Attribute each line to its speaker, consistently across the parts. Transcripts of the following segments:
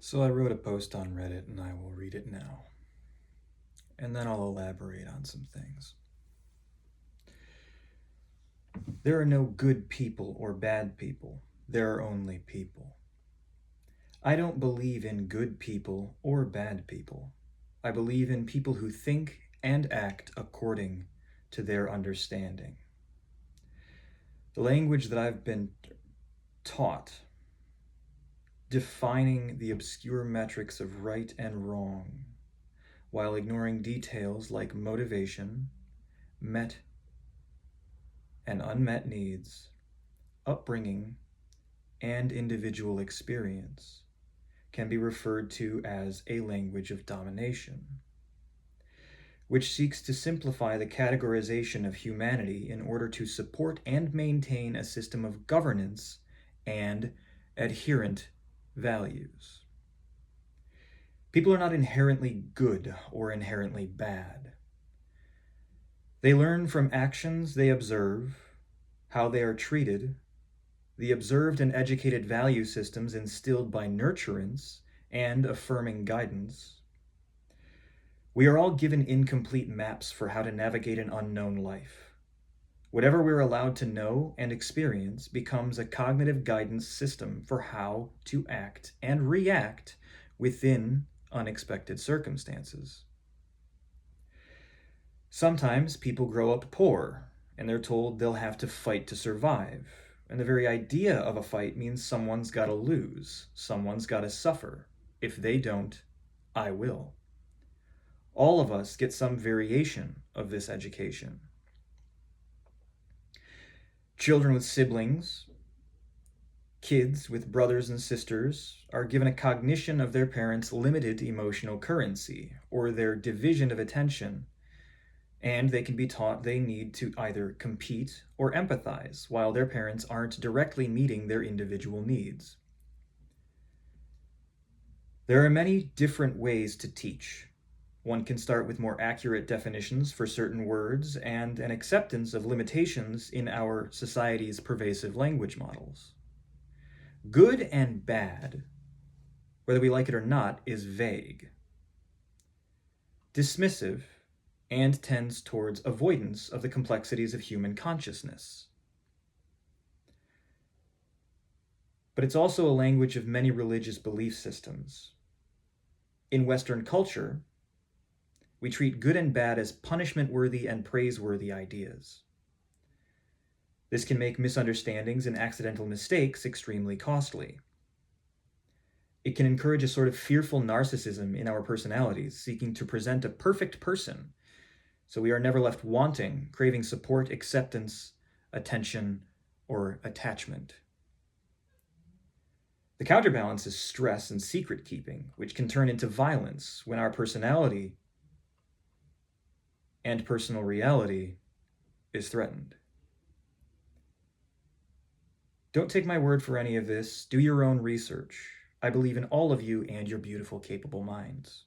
Speaker 1: So I wrote a post on Reddit and I will read it now. And then I'll elaborate on some things. There are no good people or bad people. There are only people. I don't believe in good people or bad people. I believe in people who think and act according to their understanding. The language that I've been taught, defining the obscure metrics of right and wrong, while ignoring details like motivation, met and unmet needs, upbringing, and individual experience, can be referred to as a language of domination, which seeks to simplify the categorization of humanity in order to support and maintain a system of governance and adherent values. People are not inherently good or inherently bad. They learn from actions they observe, how they are treated, the observed and educated value systems instilled by nurturance and affirming guidance. We are all given incomplete maps for how to navigate an unknown life. Whatever we're allowed to know and experience becomes a cognitive guidance system for how to act and react within unexpected circumstances. Sometimes people grow up poor and they're told they'll have to fight to survive. And the very idea of a fight means someone's got to lose, someone's got to suffer. If they don't, I will. All of us get some variation of this education. Children with siblings, kids with brothers and sisters are given a cognition of their parents' limited emotional currency, or their division of attention, and they can be taught they need to either compete or empathize while their parents aren't directly meeting their individual needs. There are many different ways to teach. One can start with more accurate definitions for certain words and an acceptance of limitations in our society's pervasive language models. Good and bad, whether we like it or not, is vague, dismissive, and tends towards avoidance of the complexities of human consciousness. But it's also a language of many religious belief systems. In Western culture, we treat good and bad as punishment-worthy and praiseworthy ideas. This can make misunderstandings and accidental mistakes extremely costly. It can encourage a sort of fearful narcissism in our personalities, seeking to present a perfect person, so we are never left wanting, craving support, acceptance, attention, or attachment. The counterbalance is stress and secret keeping, which can turn into violence when our personality and personal reality is threatened. Don't take my word for any of this. Do your own research. I believe in all of you and your beautiful, capable minds.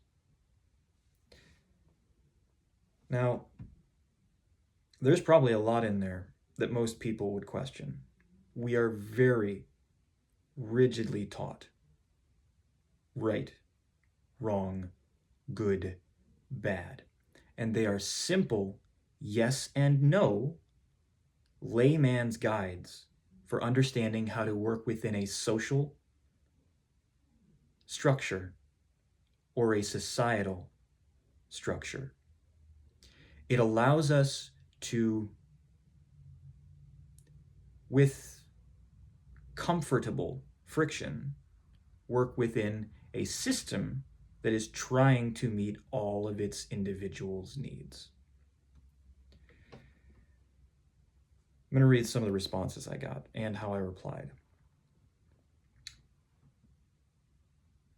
Speaker 1: Now, there's probably a lot in there that most people would question. We are very rigidly taught right, wrong, good, bad. And they are simple yes and no layman's guides for understanding how to work within a social structure or a societal structure. It allows us to, with comfortable friction, work within a system that is trying to meet all of its individuals' needs. I'm going to read some of the responses I got and how I replied.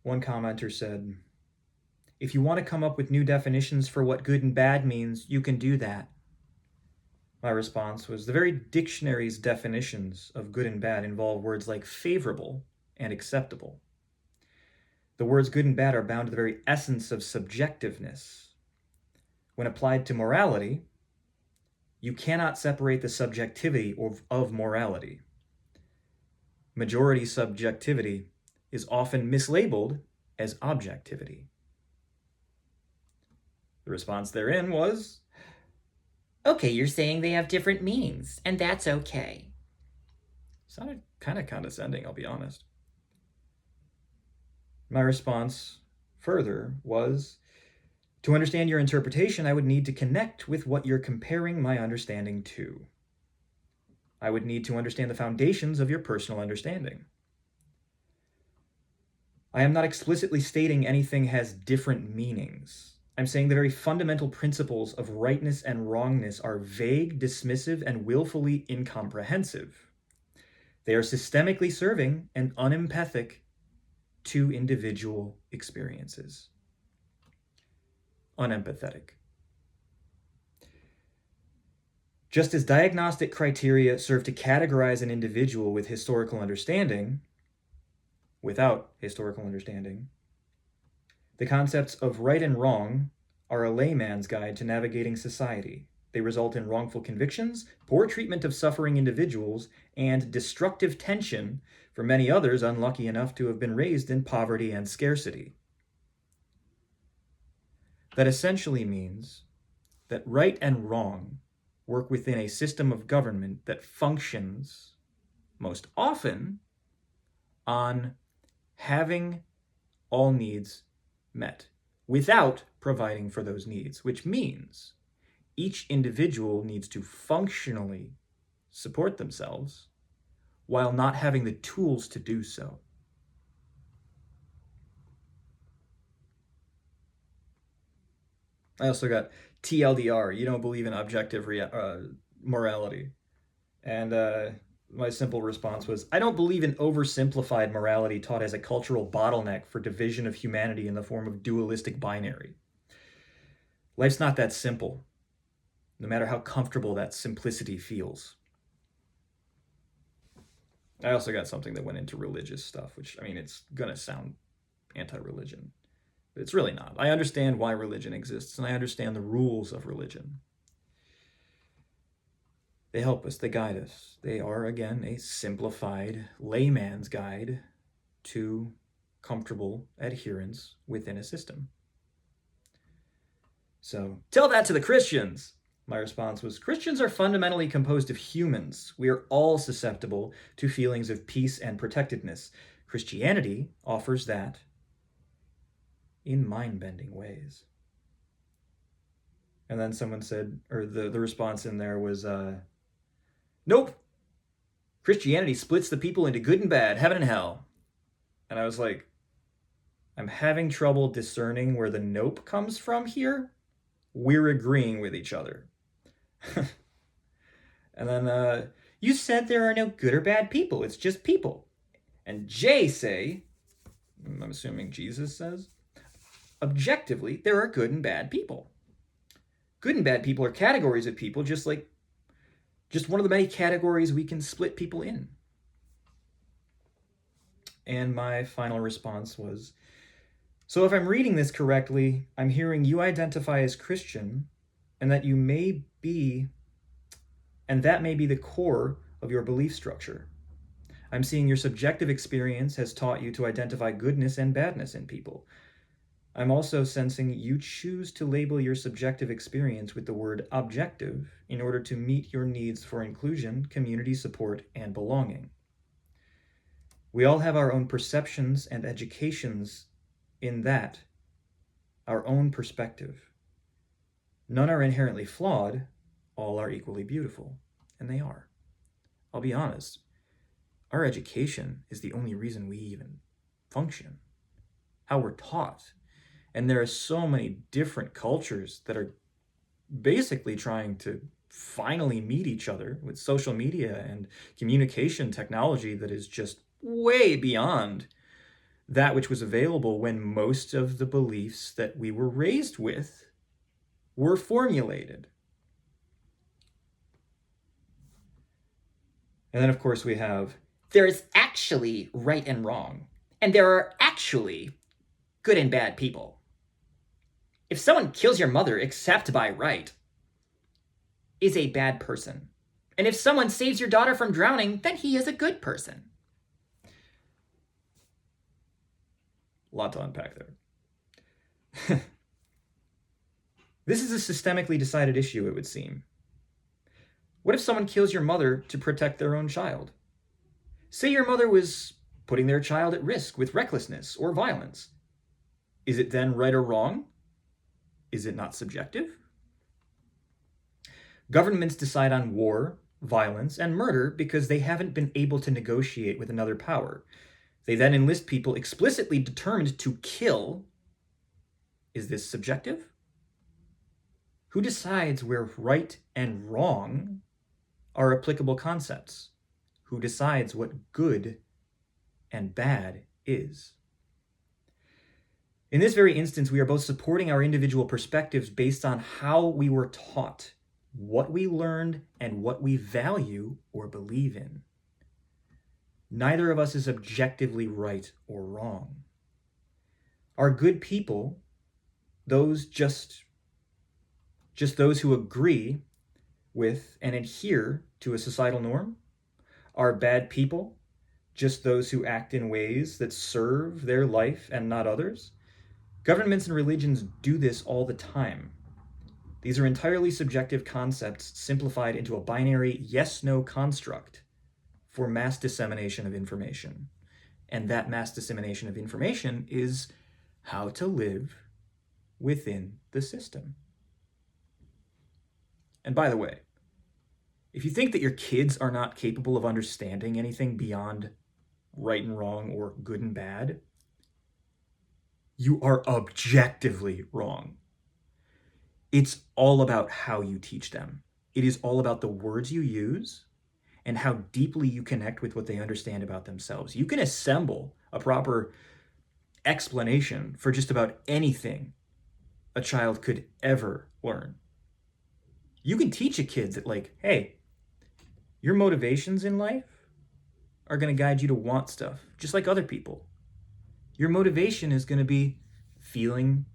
Speaker 1: One commenter said, "If you want to come up with new definitions for what good and bad means, you can do that." My response was, the very dictionary's definitions of good and bad involve words like favorable and acceptable. The words good and bad are bound to the very essence of subjectiveness. When applied to morality, you cannot separate the subjectivity of morality. Majority subjectivity is often mislabeled as objectivity. The response therein was,
Speaker 2: Okay, you're saying they have different meanings, and that's okay.
Speaker 1: sounded kind of condescending, I'll be honest. My response further was, to understand your interpretation, I would need to connect with what you're comparing my understanding to. I would need to understand the foundations of your personal understanding. I am not explicitly stating anything has different meanings. I'm saying the very fundamental principles of rightness and wrongness are vague, dismissive, and willfully incomprehensive. They are systemically serving and unempathic to individual experiences. Unempathetic. Just as diagnostic criteria serve to categorize an individual with historical understanding, without historical understanding, the concepts of right and wrong are a layman's guide to navigating society. They result in wrongful convictions, poor treatment of suffering individuals, and destructive tension for many others unlucky enough to have been raised in poverty and scarcity. That essentially means that right and wrong work within a system of government that functions most often on having all needs met without providing for those needs, which means each individual needs to functionally support themselves while not having the tools to do so. I also got TLDR, you don't believe in objective morality. And my simple response was, I don't believe in oversimplified morality taught as a cultural bottleneck for division of humanity in the form of dualistic binary. Life's not that simple, no matter how comfortable that simplicity feels. I also got something that went into religious stuff, which, I mean, it's going to sound anti-religion, but it's really not. I understand why religion exists, and I understand the rules of religion. They help us, they guide us. They are, again, a simplified layman's guide to comfortable adherence within a system. So, tell that to the Christians. My response was, Christians are fundamentally composed of humans. We are all susceptible to feelings of peace and protectedness. Christianity offers that in mind-bending ways. And then someone said, or the response in there was, nope. Christianity splits the people into good and bad, heaven and hell. And I was like, I'm having trouble discerning where the nope comes from here. We're agreeing with each other. And then, you said there are no good or bad people. It's just people. And Jay say, I'm assuming Jesus says, objectively, there are good and bad people. Good and bad people are categories of people, just one of the many categories we can split people in. And my final response was, so if I'm reading this correctly, I'm hearing you identify as Christian, and that may be the core of your belief structure. I'm seeing your subjective experience has taught you to identify goodness and badness in people. I'm also sensing you choose to label your subjective experience with the word objective in order to meet your needs for inclusion, community support, and belonging. We all have our own perceptions and educations in that, our own perspective. None are inherently flawed, all are equally beautiful, and they are. I'll be honest, our education is the only reason we even function, how we're taught. And there are so many different cultures that are basically trying to finally meet each other with social media and communication technology that is just way beyond that which was available when most of the beliefs that we were raised with were formulated. And then, of course, we have,
Speaker 2: there is actually right and wrong, and there are actually good and bad people. If someone kills your mother except by right, is a bad person. And if someone saves your daughter from drowning, then he is a good person.
Speaker 1: A lot to unpack there. This is a systemically decided issue, it would seem. What if someone kills your mother to protect their own child? Say your mother was putting their child at risk with recklessness or violence. Is it then right or wrong? Is it not subjective? Governments decide on war, violence, and murder because they haven't been able to negotiate with another power. They then enlist people explicitly determined to kill. Is this subjective? Who decides where right and wrong are applicable concepts? Who decides what good and bad is? In this very instance, we are both supporting our individual perspectives based on how we were taught, what we learned, and what we value or believe in. Neither of us is objectively right or wrong. Are good people those just those who agree with and adhere to a societal norm? Are bad people just those who act in ways that serve their life and not others? Governments and religions do this all the time. These are entirely subjective concepts simplified into a binary yes-no construct for mass dissemination of information. And that mass dissemination of information is how to live within the system. And by the way, if you think that your kids are not capable of understanding anything beyond right and wrong or good and bad, you are objectively wrong. It's all about how you teach them. It is all about the words you use and how deeply you connect with what they understand about themselves. You can assemble a proper explanation for just about anything a child could ever learn. You can teach a kid that, like, hey, your motivations in life are going to guide you to want stuff, just like other people. Your motivation is going to be feeling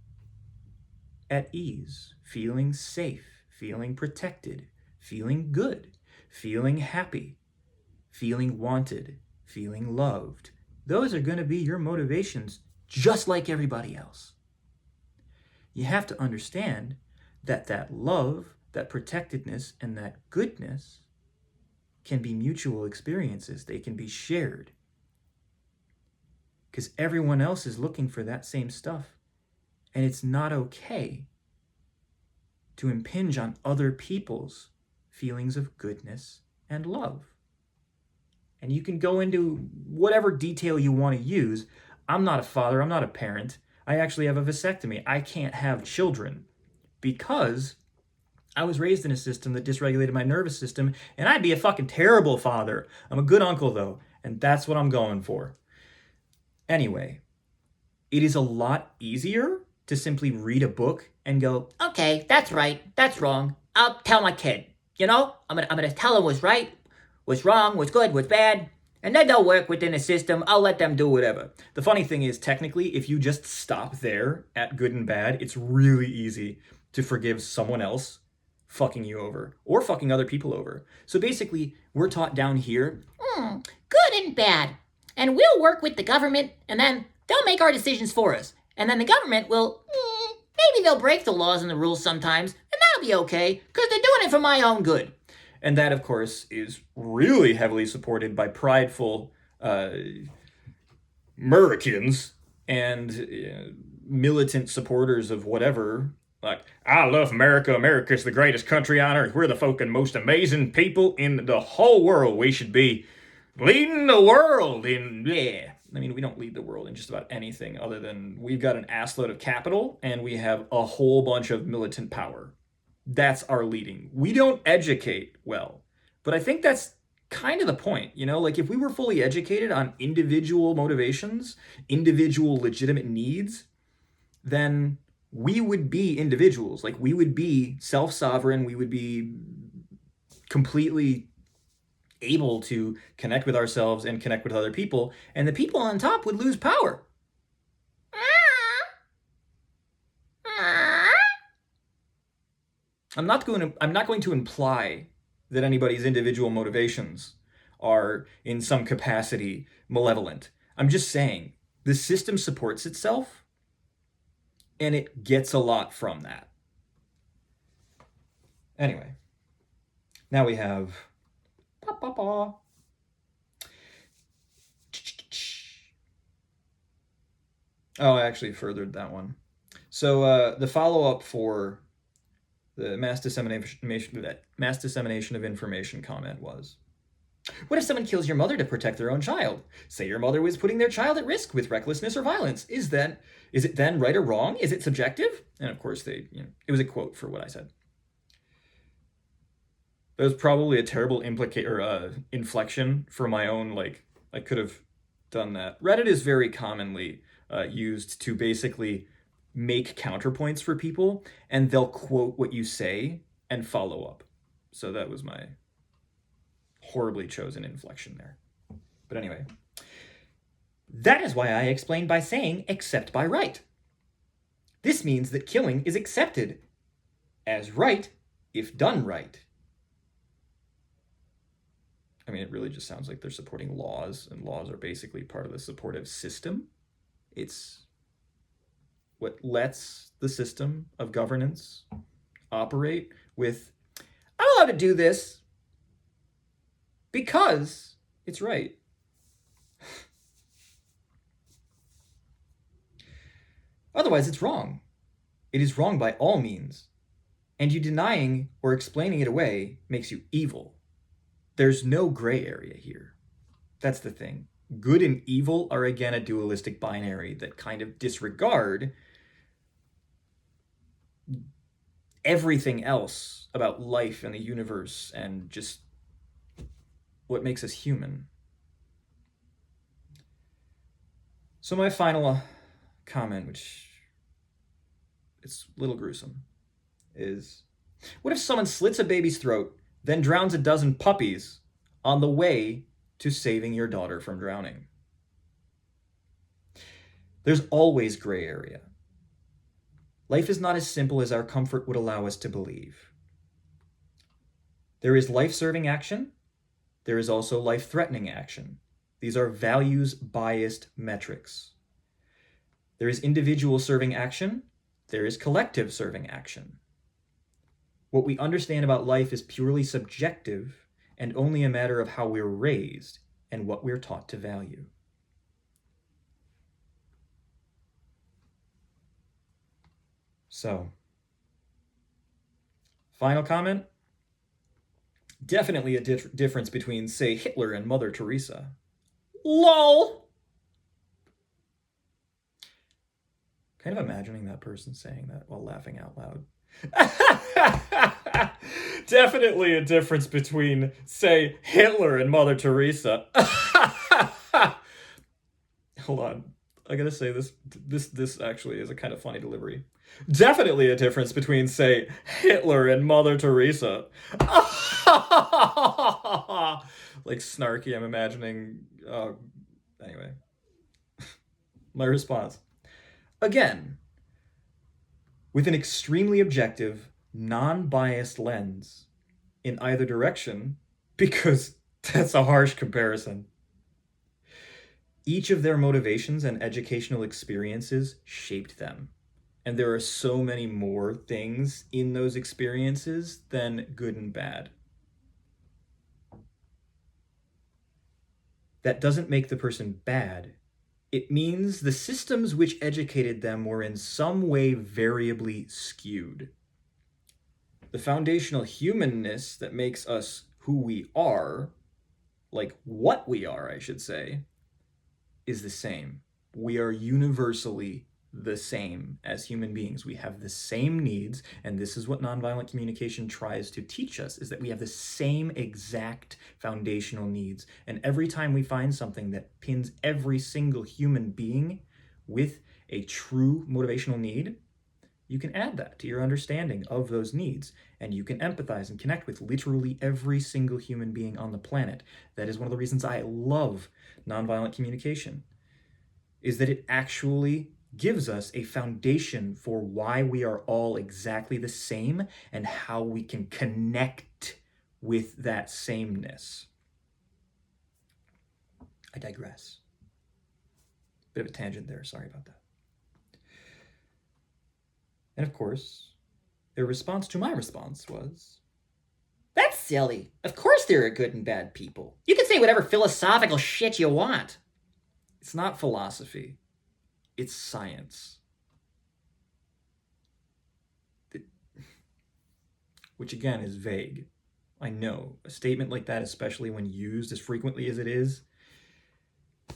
Speaker 1: at ease, feeling safe, feeling protected, feeling good, feeling happy, feeling wanted, feeling loved. Those are going to be your motivations, just like everybody else. You have to understand that love, that protectedness, and that goodness can be mutual experiences. They can be shared. Because everyone else is looking for that same stuff. And it's not okay to impinge on other people's feelings of goodness and love. And you can go into whatever detail you want to use. I'm not a father, I'm not a parent. I actually have a vasectomy. I can't have children because I was raised in a system that dysregulated my nervous system, and I'd be a fucking terrible father. I'm a good uncle, though, and that's what I'm going for. Anyway, it is a lot easier to simply read a book and go,
Speaker 2: Okay, that's right, that's wrong. I'll tell my kid. You know, I'm gonna tell him what's right, what's wrong, what's good, what's bad, and then they'll work within the system. I'll let them do whatever.
Speaker 1: The funny thing is, technically, if you just stop there at good and bad, it's really easy to forgive someone else fucking you over or fucking other people over. So basically, we're taught down here,
Speaker 2: Good and bad. And we'll work with the government, and then they'll make our decisions for us. And then the government will, maybe they'll break the laws and the rules sometimes, and that'll be okay, because they're doing it for my own good.
Speaker 1: and that, of course, is really heavily supported by prideful Americans and militant supporters of whatever. Like, I love America. America's the greatest country on earth. We're the fucking most amazing people in the whole world. We should be leading the world in, yeah. I mean, we don't lead the world in just about anything other than we've got an assload of capital and we have a whole bunch of militant power. That's our leading. We don't educate well. But I think that's kind of the point, you know? Like, if we were fully educated on individual motivations, individual legitimate needs, then we would be individuals. Like, we would be self-sovereign. We would be completely able to connect with ourselves and connect with other people. And the people on top would lose power. I'm not going to imply that anybody's individual motivations are in some capacity malevolent. I'm just saying
Speaker 2: The system supports itself, and it gets a lot from that.
Speaker 1: Anyway, now we have Oh, I actually furthered that one. So the follow-up for the mass dissemination of information comment was,
Speaker 2: what if someone kills your mother to protect their own child? Say your mother was putting their child at risk with recklessness or violence. Is it then right or wrong? Is it subjective?
Speaker 1: And of course, it was a quote for what I said. That was probably a terrible inflection for my own, I could have done that. Reddit is very commonly used to basically make counterpoints for people, and they'll quote what you say and follow up. So that was my horribly chosen inflection there. But anyway.
Speaker 2: That is why I explained by saying except by right. This means that killing is accepted as right if done right.
Speaker 1: I mean, it really just sounds like they're supporting laws, and laws are basically part of the supportive system. It's what lets the system of governance operate with,
Speaker 2: I'm allowed to do this because
Speaker 1: it's right.
Speaker 2: Otherwise, it's wrong. It is wrong by all means. And you denying or explaining it away makes you evil. There's no gray area here. That's the thing. Good and evil are again a dualistic binary that kind of disregard everything else about life and the universe and just what makes us human. So my final comment, which it's a little gruesome, is, what if someone slits a baby's throat, then drowns a dozen puppies on the way to saving your daughter from drowning? There's always gray area. Life is not as simple as our comfort would allow us to believe. There is life-serving action. There is also life-threatening action. These are values-biased metrics. There is individual-serving action. There is collective-serving action. What we understand about life is purely subjective and only a matter of how we're raised and what we're taught to value. So, final comment. Definitely a difference between, say, Hitler and Mother Teresa. LOL! Kind of imagining that person saying that while laughing out loud. Definitely a difference between, say, Hitler and Mother Teresa. Hold on. I gotta say this actually is a kind of funny delivery. Definitely a difference between, say, Hitler and Mother Teresa. Like snarky, I'm imagining. Anyway. My response. Again, with an extremely objective, non-biased lens in either direction, because that's a harsh comparison. Each of their motivations and educational experiences shaped them. And there are so many more things in those experiences than good and bad. That doesn't make the person bad. It means the systems which educated them were in some way variably skewed. The foundational humanness that makes us who we are, like what we are, I should say, is the same. We are universally the same as human beings. We have the same needs, and this is what nonviolent communication tries to teach us, is that we have the same exact foundational needs. And every time we find something that pins every single human being with a true motivational need, you can add that to your understanding of those needs, and you can empathize and connect with literally every single human being on the planet. That is one of the reasons I love nonviolent communication, is that it actually gives us a foundation for why we are all exactly the same and how we can connect with that sameness. I digress.
Speaker 1: Bit of a tangent there, sorry about that. And of course, their response to my response was,
Speaker 2: That's silly. Of course there are good and bad people. You can say whatever philosophical shit you want.
Speaker 1: it's not philosophy, it's science. Which again is vague. I know, a statement like that, especially when used as frequently as it is,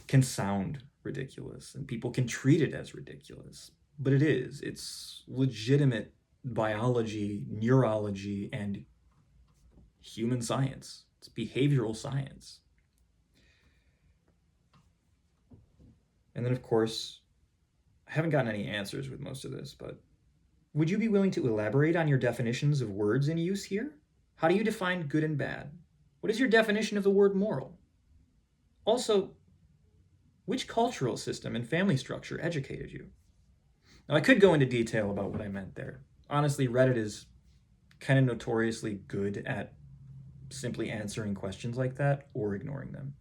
Speaker 1: can sound ridiculous, and people can treat it as ridiculous. But it is. It's legitimate biology, neurology, and human science. It's behavioral science. And then, of course, I haven't gotten any answers with most of this, but would you be willing to elaborate on your definitions of words in use here? How do you define good and bad? What is your definition of the word moral? Also, which cultural system and family structure educated you? Now, I could go into detail about what I meant there. Honestly, Reddit is kind of notoriously good at simply answering questions like that or ignoring them.